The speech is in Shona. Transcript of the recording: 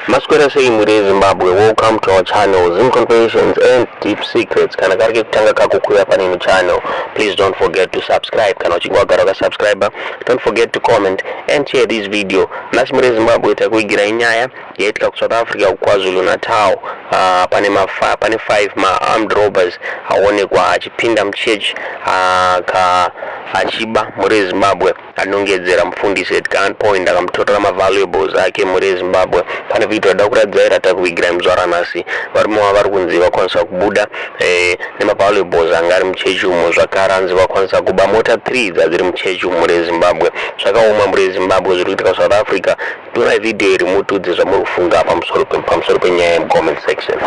Masquerade saying muri Zimbabwe, welcome to our channel, Zim Confessions and Deep Secrets. Kana karike kutanga kako kuya pani no channel. Please don't forget to subscribe. Kana uchingwa gara subscriber. Don't forget to comment and share this video. Nasi muri Zimbabwe takuigira inyaya yetika ku South Africa KwaZulu Natal. Pane 5 ma armed robbers aonekwa achipinda MuChurch ka achiba muri Zimbabwe anongedzera mufundisi at gunpoint akamutorera valuables ake muri Zimbabwe. Pane video dakuradzaira takuigira muzvara nasi varimo vari kunzi vakwanisa kubuda valuables anga ari muchechi umo zvakare anzi vakwanisa kuba mota 3 dzadziri muchechi muri Zimbabwe. Zvakaoma muri Zimbabwe zviri kuitika South Africa. Tona video iri mutudze zvamuri kufunga pamusoro penyaya comment section.